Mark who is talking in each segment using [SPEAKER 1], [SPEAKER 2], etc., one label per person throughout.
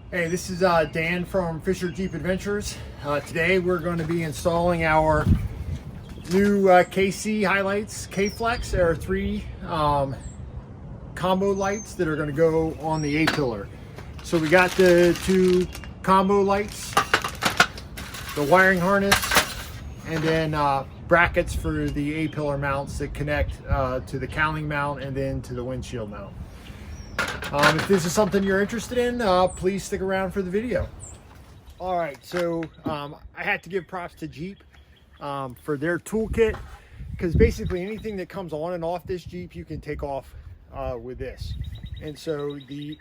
[SPEAKER 1] Hey, this is Dan from Fisher Jeep Adventures. Today we're going to be installing our new KC HiLiTES K-Flex. There are three combo lights that are going to go on the A-pillar. So we got the two combo lights, the wiring harness, and then brackets for the A-pillar mounts that connect to the cowling mount and then to the windshield mount. If this is something you're interested in, please stick around for the video. All right, so I had to give props to Jeep for their toolkit, because basically anything that comes on and off this Jeep you can take off with this. And so the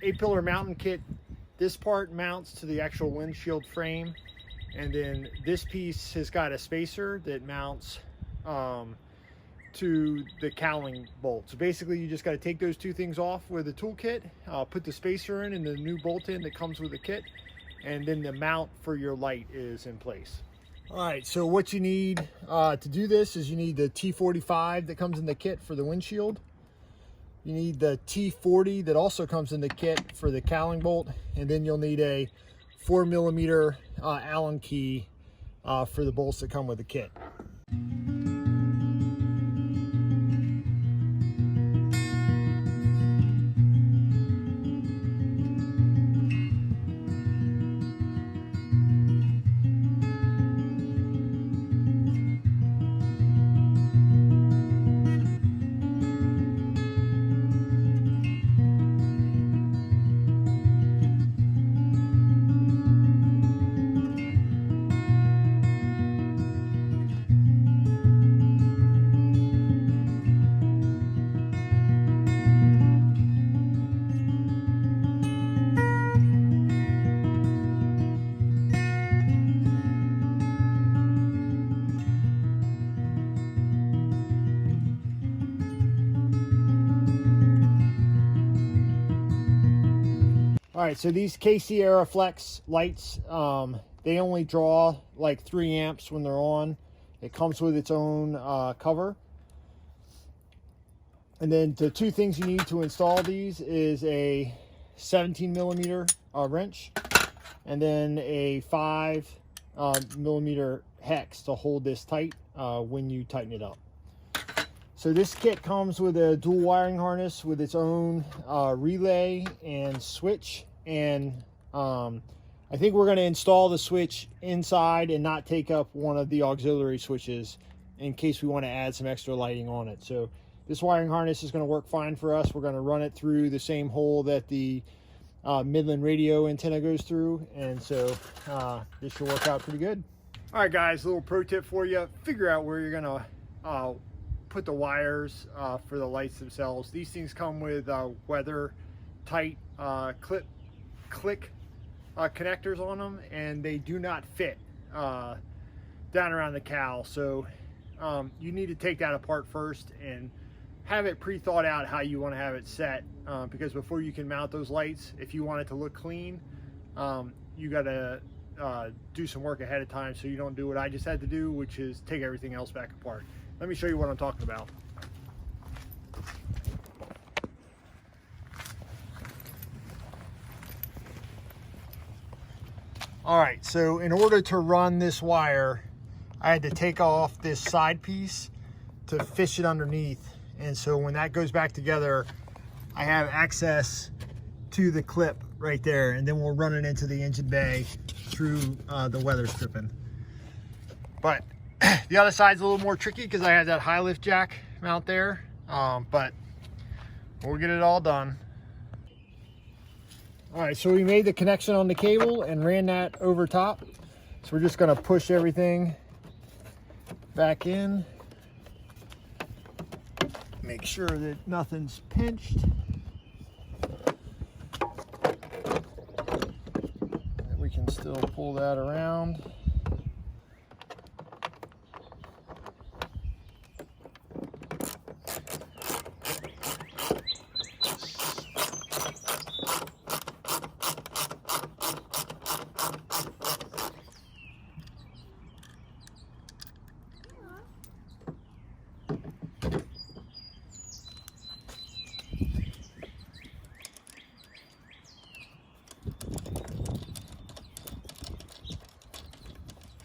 [SPEAKER 1] A-pillar mounting kit, this part mounts to the actual windshield frame, and then this piece has got a spacer that mounts to the cowling bolt. So basically you just got to take those two things off with the toolkit, put the spacer in and the new bolt in that comes with the kit, and then the mount for your light is in place. All right, so what you need to do this is you need the T45 that comes in the kit for the windshield. You need the T40 that also comes in the kit for the cowling bolt, and then you'll need a 4mm Allen key for the bolts that come with the kit. All right, so these KC Aeroflex lights, they only draw like 3 amps when they're on. It comes with its own cover. And then the two things you need to install these is a 17mm wrench, and then a 5mm hex to hold this tight when you tighten it up. So this kit comes with a dual wiring harness with its own relay and switch, and I think we're going to install the switch inside and not take up one of the auxiliary switches in case we want to add some extra lighting on it. So this wiring harness is going to work fine for us. We're going to run it through the same hole that the Midland radio antenna goes through, and so this should work out pretty good. All right guys, a little pro tip for you: figure out where you're going to put the wires for the lights themselves. These things come with weather tight click connectors on them, and they do not fit down around the cowl. So you need to take that apart first and have it pre-thought out how you want to have it set, because before you can mount those lights, if you want it to look clean, you got to do some work ahead of time so you don't do what I just had to do, which is take everything else back apart. Let me show you what I'm talking about. All right, so in order to run this wire, I had to take off this side piece to fish it underneath. And so when that goes back together, I have access to the clip right there, and then we'll run it into the engine bay through the weather stripping. But the other side's a little more tricky because I have that high lift jack mount there, but we'll get it all done. All right, so we made the connection on the cable and ran that over top. So we're just gonna push everything back in. Make sure that nothing's pinched. And we can still pull that around.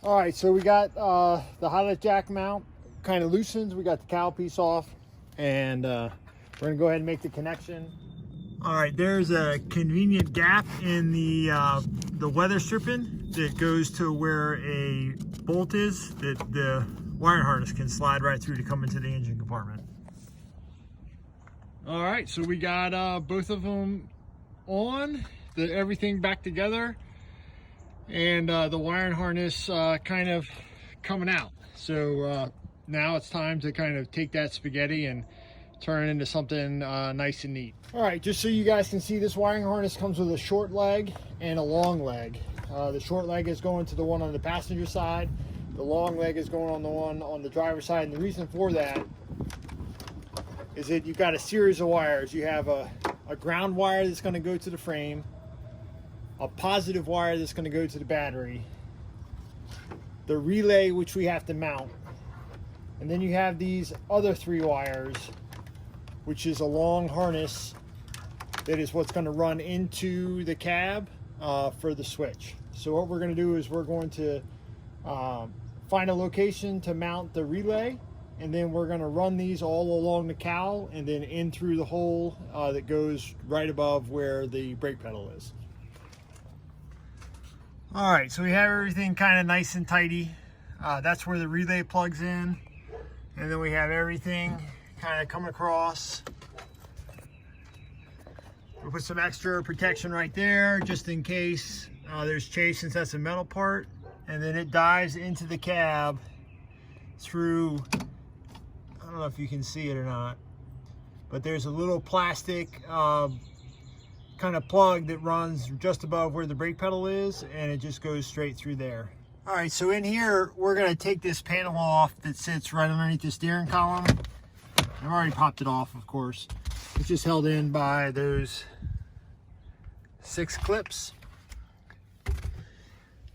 [SPEAKER 1] All right, so we got the HiLiTES jack mount kind of loosened. We got the cowl piece off, and we're gonna go ahead and make the connection. All right, there's a convenient gap in the weather stripping that goes to where a bolt is that the wiring harness can slide right through to come into the engine compartment. All right, so we got both of them on, everything back together, and the wiring harness kind of coming out. So now it's time to kind of take that spaghetti and turn it into something nice and neat. All right, just so you guys can see, this wiring harness comes with a short leg and a long leg. The short leg is going to the one on the passenger side. The long leg is going on the one on the driver's side. And the reason for that is that you've got a series of wires. You have a ground wire that's going to go to the frame, a positive wire that's going to go to the battery, the relay which we have to mount, and then you have these other 3 wires, which is a long harness that is what's going to run into the cab for the switch. So what we're going to do is we're going to find a location to mount the relay, and then we're going to run these all along the cowl and then in through the hole that goes right above where the brake pedal is. All right, so we have everything kind of nice and tidy. That's where the relay plugs in, and then we have everything kind of coming across. We'll put some extra protection right there just in case there's chase, since that's a metal part, and then it dives into the cab through, I don't know if you can see it or not, but there's a little plastic kind of plug that runs just above where the brake pedal is, and it just goes straight through there. All right, so in here we're going to take this panel off that sits right underneath the steering column. I've already popped it off, of course. It's just held in by those 6 clips.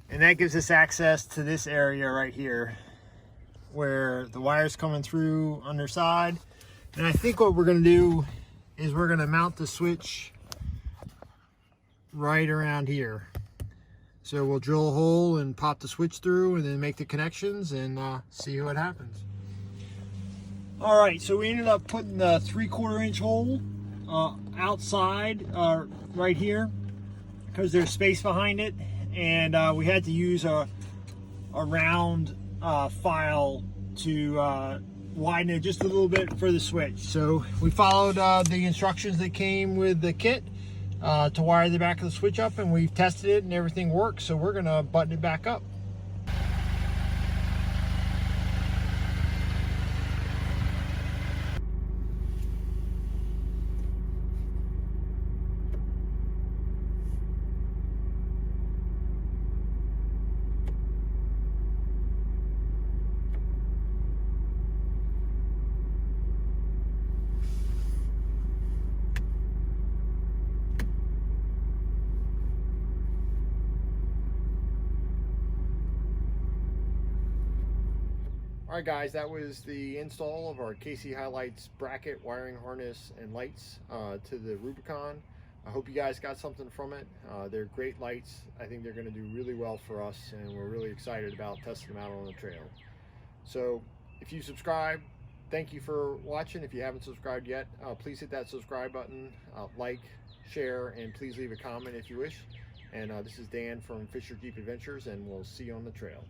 [SPEAKER 1] And that gives us access to this area right here where the wire's coming through underside. And I think what we're going to do is we're going to mount the switch right around here. So we'll drill a hole and pop the switch through and then make the connections and see what happens. All right, so we ended up putting the 3/4 inch hole outside right here because there's space behind it, and we had to use a round file to widen it just a little bit for the switch. So we followed the instructions that came with the kit to wire the back of the switch up, and we've tested it and everything works, so we're gonna button it back up. All right, guys, that was the install of our KC HiLiTES bracket, wiring harness, and lights to the Rubicon. I hope you guys got something from it. They're great lights. I think they're going to do really well for us, and we're really excited about testing them out on the trail. So if you subscribe, thank you for watching. If you haven't subscribed yet, please hit that subscribe button, like, share, and please leave a comment if you wish. And this is Dan from Fisher Jeep Adventures, and we'll see you on the trail.